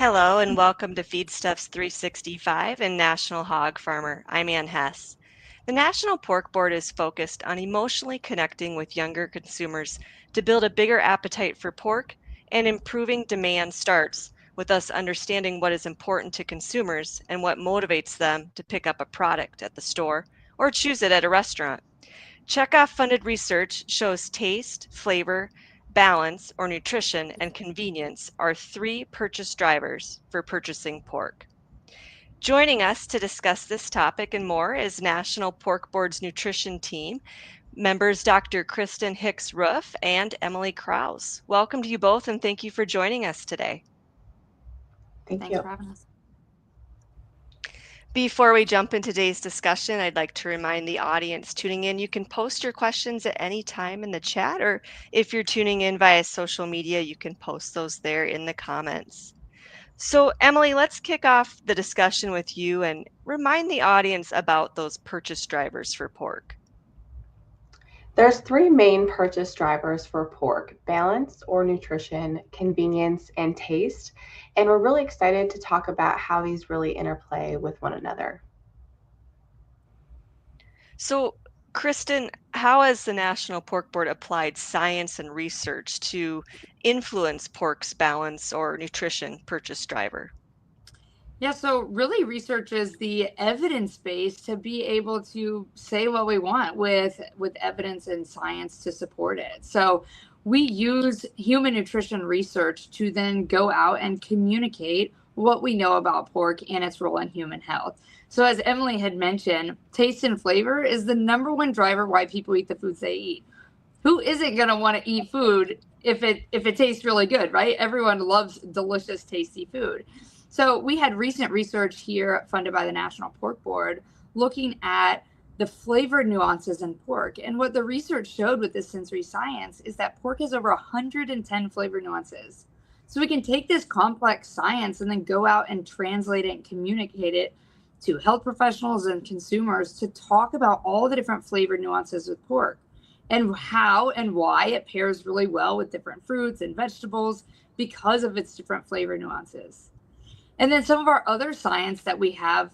Hello and welcome to Feedstuffs 365 and National Hog Farmer. I'm Ann Hess. The National Pork Board is focused on emotionally connecting with younger consumers to build a bigger appetite for pork, and improving demand starts with us understanding what is important to consumers and what motivates them to pick up a product at the store or choose it at a restaurant. Checkoff funded research shows taste, flavor, balance, or nutrition, and convenience are three purchase drivers for purchasing pork. Joining us to discuss this topic and more is National Pork Board's nutrition team, members Dr. Kristen Hicks and Emily Krause. Welcome to you both and thank you for joining us today. Thanks for having us. Before we jump into today's discussion, I'd like to remind the audience tuning in, you can post your questions at any time in the chat, or if you're tuning in via social media, you can post those there in the comments. So Emily, let's kick off the discussion with you and remind the audience about those purchase drivers for pork. There's three main purchase drivers for pork: balance or nutrition, convenience, and taste. And we're really excited to talk about how these really interplay with one another. So Kristen, how has the National Pork Board applied science and research to influence pork's balance or nutrition purchase driver? Yeah, so really research is the evidence base to be able to say what we want with evidence and science to support it. So we use human nutrition research to then go out and communicate what we know about pork and its role in human health. So as Emily had mentioned, taste and flavor is the number one driver why people eat the foods they eat. Who isn't going to want to eat food if it tastes really good, right? Everyone loves delicious, tasty food. So we had recent research here funded by the National Pork Board looking at the flavor nuances in pork. And what the research showed with this sensory science is that pork has over 110 flavor nuances. So we can take this complex science and then go out and translate it and communicate it to health professionals and consumers to talk about all the different flavor nuances with pork and how and why it pairs really well with different fruits and vegetables because of its different flavor nuances. And then some of our other science that we have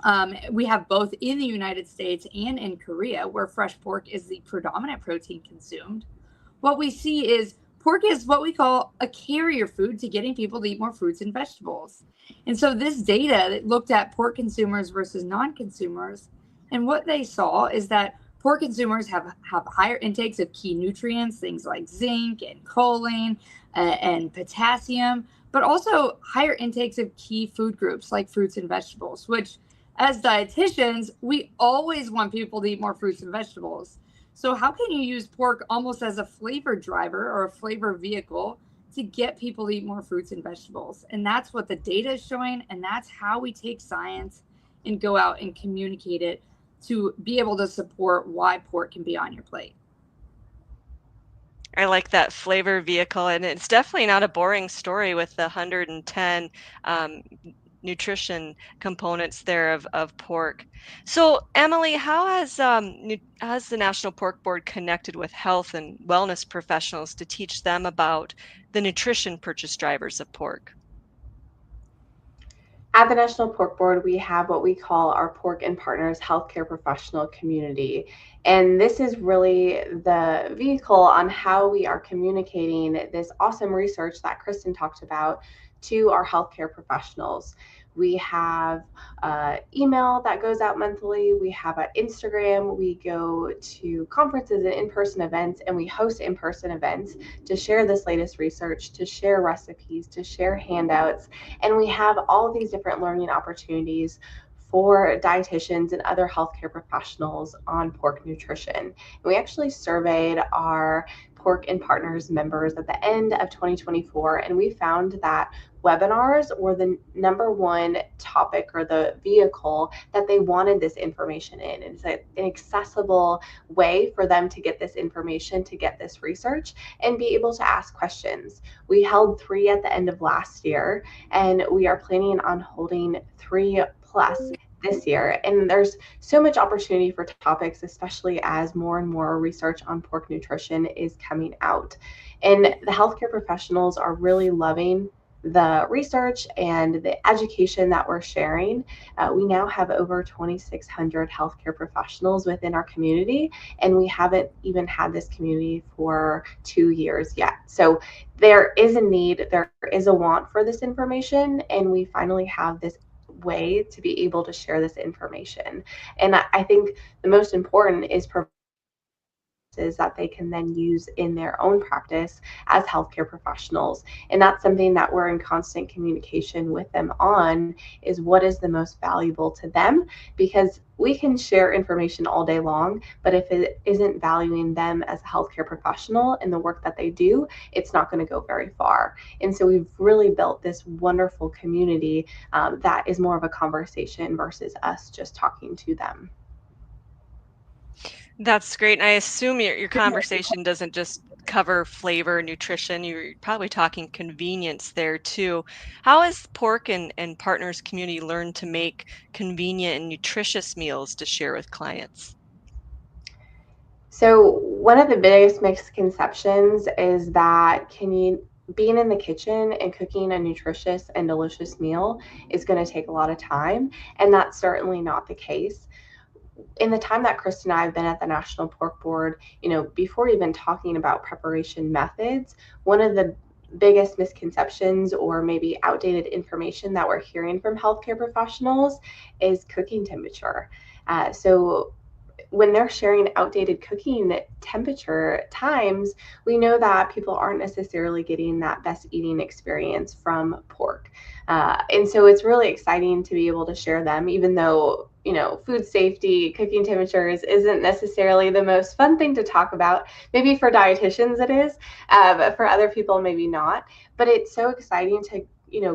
both in the United States and in Korea, where fresh pork is the predominant protein consumed. What we see is pork is what we call a carrier food to getting people to eat more fruits and vegetables. And so this data looked at pork consumers versus non-consumers, and what they saw is that pork consumers have higher intakes of key nutrients, things like zinc and choline and potassium, but also higher intakes of key food groups like fruits and vegetables, which as dietitians, we always want people to eat more fruits and vegetables. So how can you use pork almost as a flavor driver or a flavor vehicle to get people to eat more fruits and vegetables? And that's what the data is showing. And that's how we take science and go out and communicate it to be able to support why pork can be on your plate. I like that flavor vehicle, and it's definitely not a boring story with the 110 nutrition components there of pork. So, Emily, how has the National Pork Board connected with health and wellness professionals to teach them about the nutrition purchase drivers of pork? At the National Pork Board, we have what we call our Pork and Partners healthcare professional community. And this is really the vehicle on how we are communicating this awesome research that Kristen talked about to our healthcare professionals. We have email that goes out monthly. We have an Instagram. We go to conferences and in-person events, and we host in-person events to share this latest research, to share recipes, to share handouts. And we have all of these different learning opportunities for dietitians and other healthcare professionals on pork nutrition. And we actually surveyed our Pork and Partners members at the end of 2024, and we found that webinars were the number one topic or the vehicle that they wanted this information in. It's an accessible way for them to get this information, to get this research, and be able to ask questions. We held 3 at the end of last year, and we are planning on holding 3+ this year. And there's so much opportunity for topics, especially as more and more research on pork nutrition is coming out. And the healthcare professionals are really loving the research and the education that we're sharing, we now have over 2,600 healthcare professionals within our community, and we haven't even had this community for 2 years yet. So there is a need, there is a want for this information, and we finally have this way to be able to share this information. And I think the most important is that they can then use in their own practice as healthcare professionals. And that's something that we're in constant communication with them on, is what is the most valuable to them, because we can share information all day long, but if it isn't valuing them as a healthcare professional and the work that they do, it's not going to go very far. And so we've really built this wonderful community that is more of a conversation versus us just talking to them. That's great. And I assume your conversation doesn't just cover flavor, nutrition. You're probably talking convenience there too. How has Pork and Partners community learned to make convenient and nutritious meals to share with clients? So one of the biggest misconceptions is that being in the kitchen and cooking a nutritious and delicious meal is going to take a lot of time, and that's certainly not the case. In the time that Kristen and I have been at the National Pork Board, before even talking about preparation methods, one of the biggest misconceptions or maybe outdated information that we're hearing from healthcare professionals is cooking temperature. So when they're sharing outdated cooking temperature times, we know that people aren't necessarily getting that best eating experience from pork. And so it's really exciting to be able to share them, even though, food safety, cooking temperatures isn't necessarily the most fun thing to talk about. Maybe for dietitians it is, but for other people, maybe not. But it's so exciting to,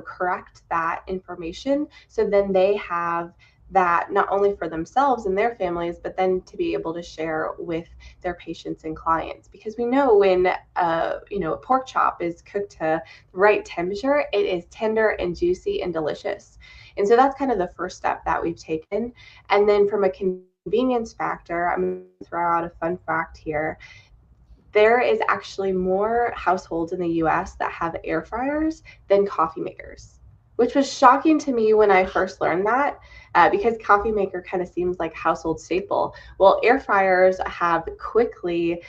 correct that information, so then they have that not only for themselves and their families, but then to be able to share with their patients and clients. Because we know when a pork chop is cooked to the right temperature, it is tender and juicy and delicious. And so that's kind of the first step that we've taken. And then from a convenience factor, I'm going to throw out a fun fact here. There is actually more households in the US that have air fryers than coffee makers, which was shocking to me when I first learned that, because coffee maker kind of seems like a household staple. Well, air fryers have quickly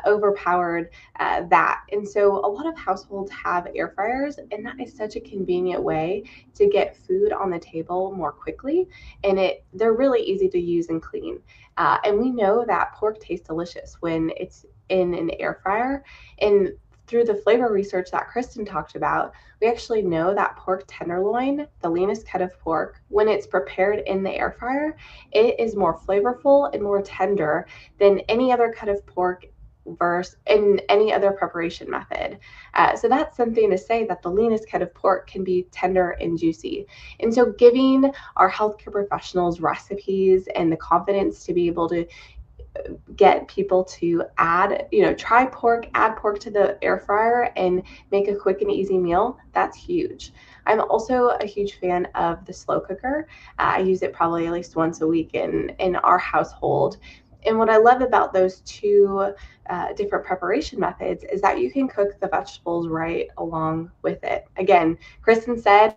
overpowered that. And so a lot of households have air fryers, and that is such a convenient way to get food on the table more quickly. And they're really easy to use and clean. And we know that pork tastes delicious when it's in an air fryer. And through the flavor research that Kristen talked about, we actually know that pork tenderloin, the leanest cut of pork, when it's prepared in the air fryer, it is more flavorful and more tender than any other cut of pork versus in any other preparation method. So that's something to say, that the leanest cut of pork can be tender and juicy. And so giving our healthcare professionals recipes and the confidence to be able to get people to try pork, add pork to the air fryer and make a quick and easy meal, that's huge. I'm also a huge fan of the slow cooker. I use it probably at least once a week in our household. And what I love about those two different preparation methods is that you can cook the vegetables right along with it. Again, Kristen said,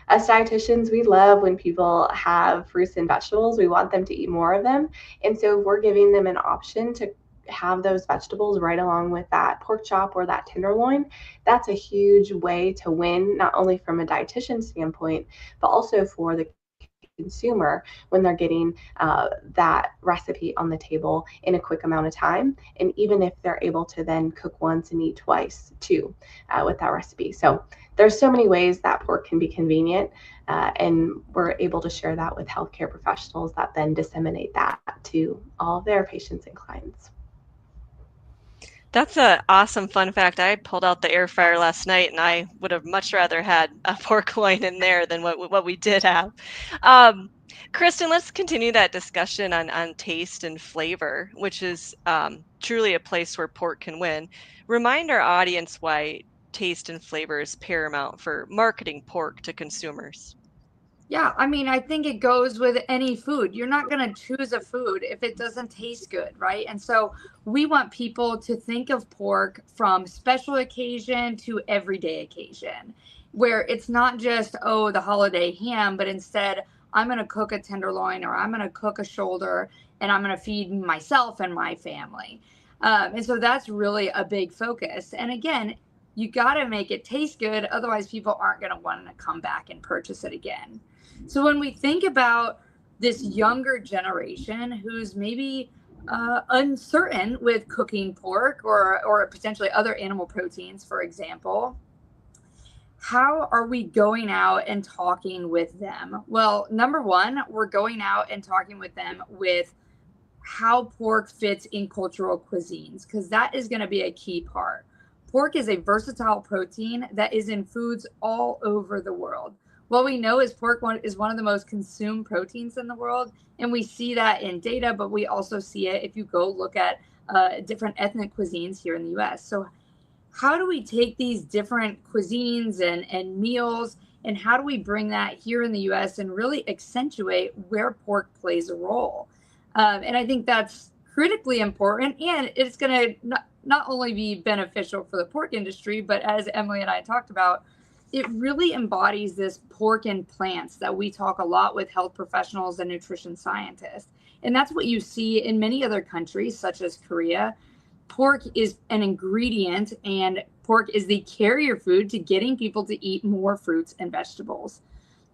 us dietitians, we love when people have fruits and vegetables. We want them to eat more of them. And so if we're giving them an option to have those vegetables right along with that pork chop or that tenderloin, that's a huge way to win, not only from a dietitian standpoint, but also for the consumer when they're getting that recipe on the table in a quick amount of time. And even if they're able to then cook once and eat twice too with that recipe. So there's so many ways that pork can be convenient, and we're able to share that with healthcare professionals that then disseminate that to all of their patients and clients. That's an awesome fun fact. I pulled out the air fryer last night, and I would have much rather had a pork loin in there than what we did have. Kristen, let's continue that discussion on taste and flavor, which is truly a place where pork can win. Remind our audience why taste and flavor is paramount for marketing pork to consumers. Yeah, I mean, I think it goes with any food. You're not going to choose a food if it doesn't taste good, right? And so we want people to think of pork from special occasion to everyday occasion. where it's not just, oh, the holiday ham, but instead I'm going to cook a tenderloin or I'm going to cook a shoulder and I'm going to feed myself and my family. And so that's really a big focus. And again, you got to make it taste good. Otherwise, people aren't going to want to come back and purchase it again. So when we think about this younger generation who's maybe uncertain with cooking pork or potentially other animal proteins, for example, how are we going out and talking with them? Well, number one, we're going out and talking with them with how pork fits in cultural cuisines, because that is going to be a key part. Pork is a versatile protein that is in foods all over the world. What we know is pork is one of the most consumed proteins in the world, and we see that in data, but we also see it if you go look at different ethnic cuisines here in the US. So how do we take these different cuisines and meals, and how do we bring that here in the US and really accentuate where pork plays a role? And I think that's critically important, and it's going to not only be beneficial for the pork industry, but as Emily and I talked about, it really embodies this pork and plants that we talk a lot with health professionals and nutrition scientists. And that's what you see in many other countries, such as Korea. Pork is an ingredient, and pork is the carrier food to getting people to eat more fruits and vegetables.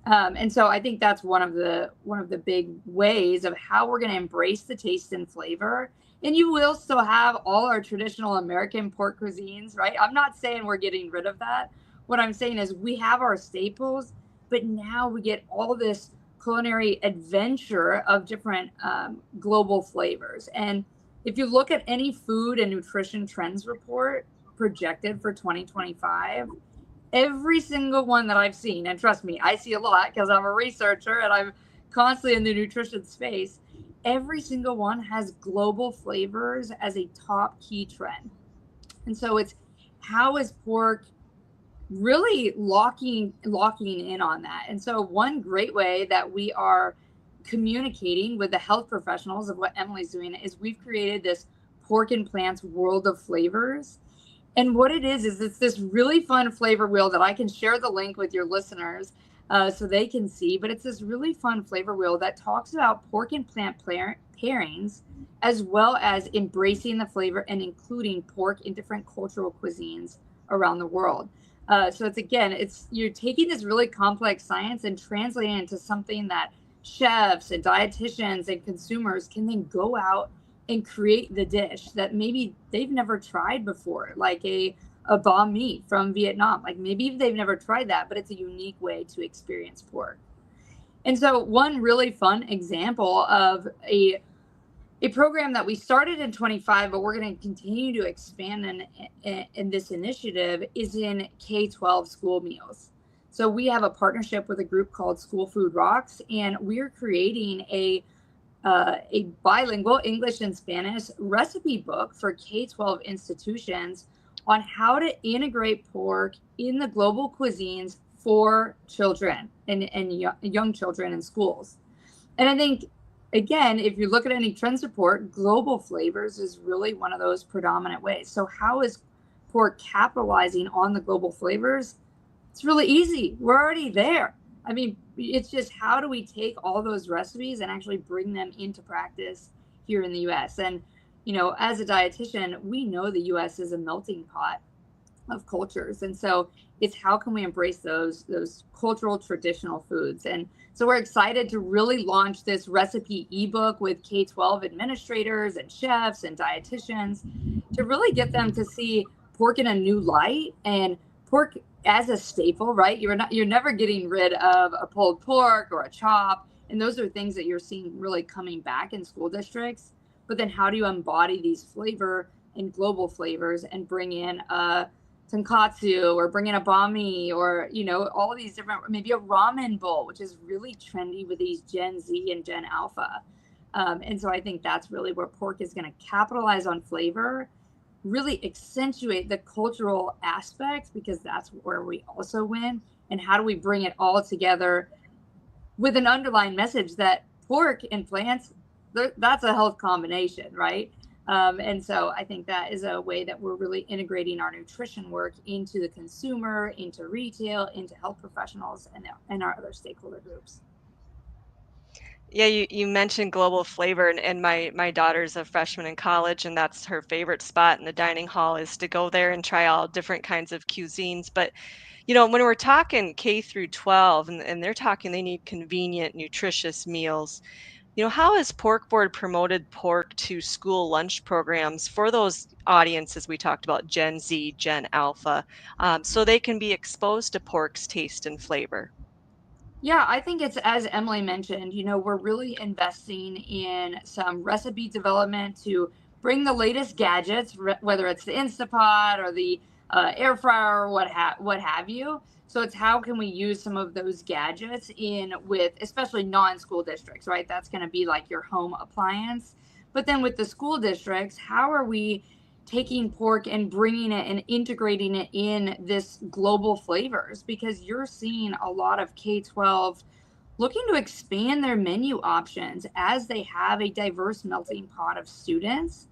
And so I think that's one of the big ways of how we're going to embrace the taste and flavor. And you will still have all our traditional American pork cuisines, right? I'm not saying we're getting rid of that. What I'm saying is we have our staples, but now we get all this culinary adventure of different global flavors. And if you look at any food and nutrition trends report projected for 2025, every single one that I've seen, and trust me, I see a lot because I'm a researcher and I'm constantly in the nutrition space, every single one has global flavors as a top key trend. And so it's how is pork really locking in on that? And so one great way that we are communicating with the health professionals of what Emily's doing is we've created this pork and plants world of flavors. And what it is it's this really fun flavor wheel that I can share the link with your listeners so they can see. But it's this really fun flavor wheel that talks about pork and plant pairings, as well as embracing the flavor and including pork in different cultural cuisines around the world. So you're taking this really complex science and translating it into something that chefs and dietitians and consumers can then go out and create the dish that maybe they've never tried before, like a banh mi from Vietnam. Like maybe they've never tried that, but it's a unique way to experience pork. And so one really fun example of a program that we started in 25, but we're going to continue to expand in this initiative is in K-12 school meals. So we have a partnership with a group called School Food Rocks, and we're creating a bilingual English and Spanish recipe book for K-12 institutions on how to integrate pork in the global cuisines for children and young children in schools. And I think, again, if you look at any trends report, global flavors is really one of those predominant ways. So how is pork capitalizing on the global flavors? It's really easy. We're already there. I mean, it's just how do we take all those recipes and actually bring them into practice here in the US? And, as a dietitian, we know the US is a melting pot of cultures. And so it's how can we embrace those cultural traditional foods? And so we're excited to really launch this recipe ebook with K-12 administrators and chefs and dietitians to really get them to see pork in a new light and pork as a staple, right? You're never getting rid of a pulled pork or a chop. And those are things that you're seeing really coming back in school districts. But then how do you embody these flavor and global flavors and bring in a tonkatsu or bring in a banh mi or, all of these different, maybe a ramen bowl, which is really trendy with these Gen Z and Gen Alpha. And so I think that's really where pork is going to capitalize on flavor, really accentuate the cultural aspects, because that's where we also win. And how do we bring it all together with an underlying message that pork and plants, that's a health combination, right? And so I think that is a way that we're really integrating our nutrition work into the consumer, into retail, into health professionals, and our other stakeholder groups. Yeah, you mentioned global flavor, and my daughter's a freshman in college, and that's her favorite spot in the dining hall is to go there and try all different kinds of cuisines. But when we're talking K through 12, and they're talking they need convenient, nutritious meals, how has Pork Board promoted pork to school lunch programs for those audiences we talked about, Gen Z, Gen Alpha, so they can be exposed to pork's taste and flavor? Yeah, I think it's as Emily mentioned, we're really investing in some recipe development to bring the latest gadgets, whether it's the Instapot or the air fryer or what have you. So it's how can we use some of those gadgets in with especially non-school districts, right? That's going to be like your home appliance. But then with the school districts, how are we taking pork and bringing it and integrating it in this global flavors, because you're seeing a lot of K-12 looking to expand their menu options as they have a diverse melting pot of students.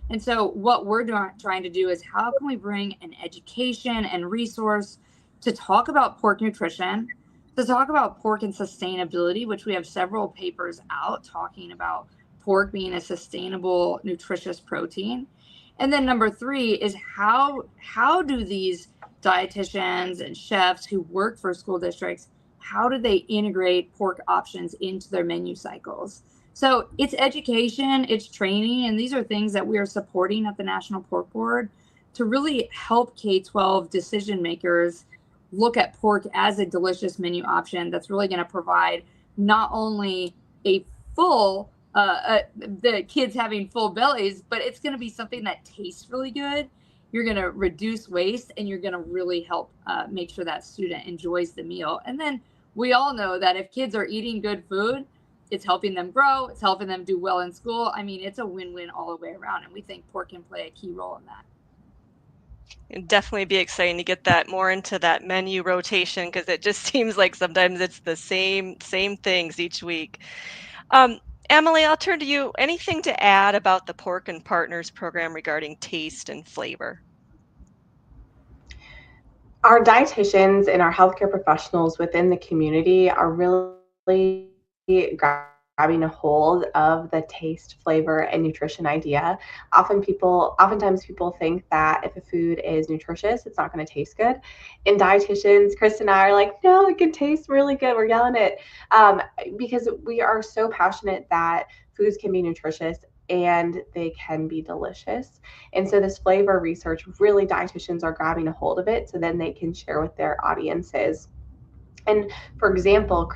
And so what we're trying to do is how can we bring an education and resource to talk about pork nutrition, to talk about pork and sustainability, which we have several papers out talking about pork being a sustainable, nutritious protein. And then number three is how do these dietitians and chefs who work for school districts, how do they integrate pork options into their menu cycles? So it's education, it's training, and these are things that we are supporting at the National Pork Board to really help K-12 decision makers look at pork as a delicious menu option that's really going to provide not only a full the kids having full bellies, but it's going to be something that tastes really good. You're going to reduce waste, and you're going to really help make sure that student enjoys the meal. And then we all know that if kids are eating good food, it's helping them grow, it's helping them do well in school. I mean, it's a win-win all the way around, and we think pork can play a key role in that. It'd definitely be exciting to get that more into that menu rotation because it just seems like sometimes it's the same things each week. Um, Emily, I'll turn to you. Anything to add about the Pork and Partners program regarding taste and flavor? Our dietitians and our healthcare professionals within the community are really grabbing a hold of the taste, flavor, and nutrition idea. Oftentimes people think that if a food is nutritious, it's not going to taste good. And dietitians, Kristen and I are like, no, it can taste really good. We're yelling it because we are so passionate that foods can be nutritious and they can be delicious. And so this flavor research, really dietitians are grabbing a hold of it so then they can share with their audiences. And for example,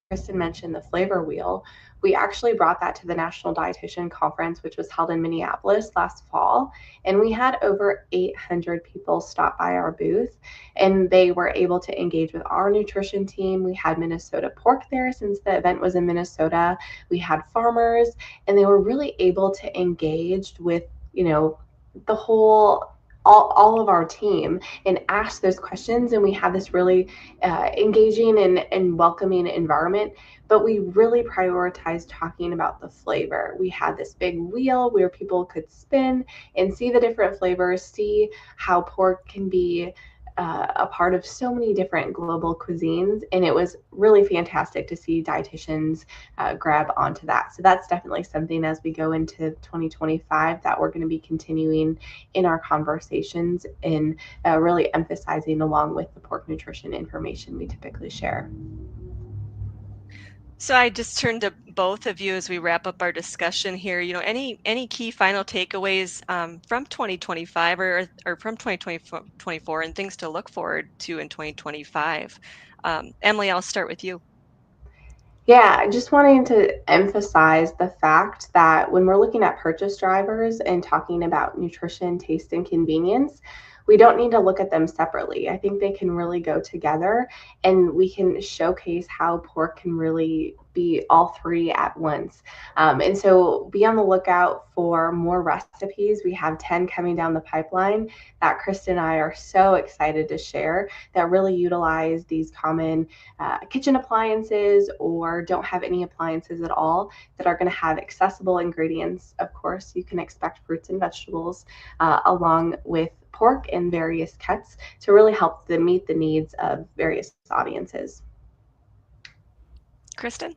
Kristen mentioned the flavor wheel. We actually brought that to the National Dietitian Conference, which was held in Minneapolis last fall. And we had over 800 people stop by our booth, and they were able to engage with our nutrition team. We had Minnesota Pork there since the event was in Minnesota. We had farmers, and they were really able to engage with, the whole all of our team and ask those questions, and we had this really engaging and welcoming environment. But we really prioritized talking about the flavor. We had this big wheel where people could spin and see the different flavors, see how pork can be a part of so many different global cuisines. And it was really fantastic to see dietitians grab onto that. So that's definitely something as we go into 2025 that we're going to be continuing in our conversations and really emphasizing along with the pork nutrition information we typically share. So I just turn to both of you as we wrap up our discussion here. Any key final takeaways from 2025 or from 2024 and things to look forward to in 2025? Emily, I'll start with you. Yeah, I just wanting to emphasize the fact that when we're looking at purchase drivers and talking about nutrition, taste, and convenience, we don't need to look at them separately. I think they can really go together, and we can showcase how pork can really be all three at once. And so be on the lookout for more recipes. We have 10 coming down the pipeline that Kristen and I are so excited to share that really utilize these common kitchen appliances or don't have any appliances at all, that are going to have accessible ingredients. Of course, you can expect fruits and vegetables along with pork in various cuts to really help them meet the needs of various audiences. Kristen?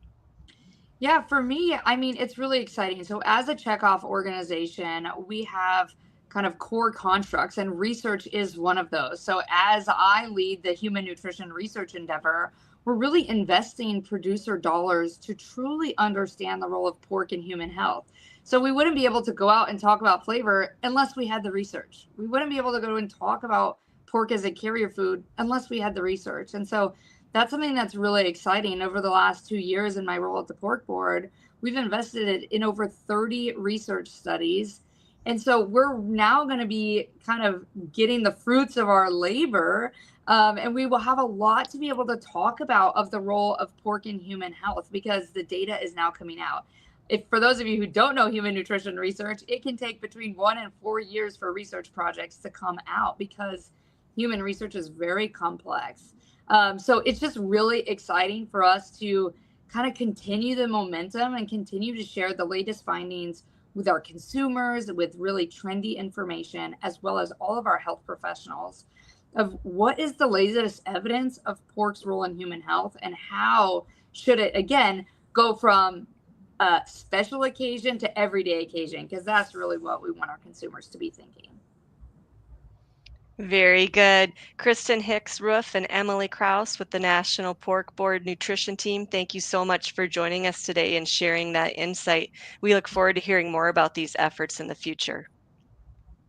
Yeah, for me, I mean, it's really exciting. So, as a checkoff organization, we have kind of core constructs, and research is one of those. So, as I lead the human nutrition research endeavor, we're really investing producer dollars to truly understand the role of pork in human health. So, we wouldn't be able to go out and talk about flavor unless we had the research. We wouldn't be able to go and talk about pork as a carrier food unless we had the research. And so, that's something that's really exciting. Over the last 2 years in my role at the Pork Board, we've invested in over 30 research studies. And so we're now going to be kind of getting the fruits of our labor. And we will have a lot to be able to talk about of the role of pork in human health, because the data is now coming out. If, for those of you who don't know human nutrition research, it can take between 1 and 4 years for research projects to come out, because human research is very complex. So it's just really exciting for us to kind of continue the momentum and continue to share the latest findings with our consumers, with really trendy information, as well as all of our health professionals, of what is the latest evidence of pork's role in human health, and how should it, again, go from a special occasion to everyday occasion, because that's really what we want our consumers to be thinking. Very good. Kristen Hicks Roof and Emily Krause with the National Pork Board Nutrition Team, thank you so much for joining us today and sharing that insight. We look forward to hearing more about these efforts in the future.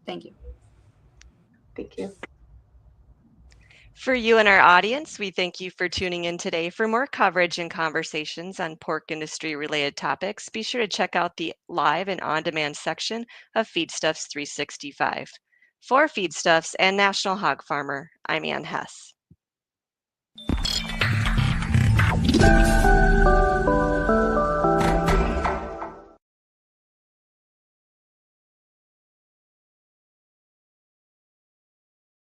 Thank you. Thank you. For you and our audience, we thank you for tuning in today. For more coverage and conversations on pork industry related topics, be sure to check out the live and on-demand section of Feedstuffs 365. For Feedstuffs and National Hog Farmer, I'm Ann Hess.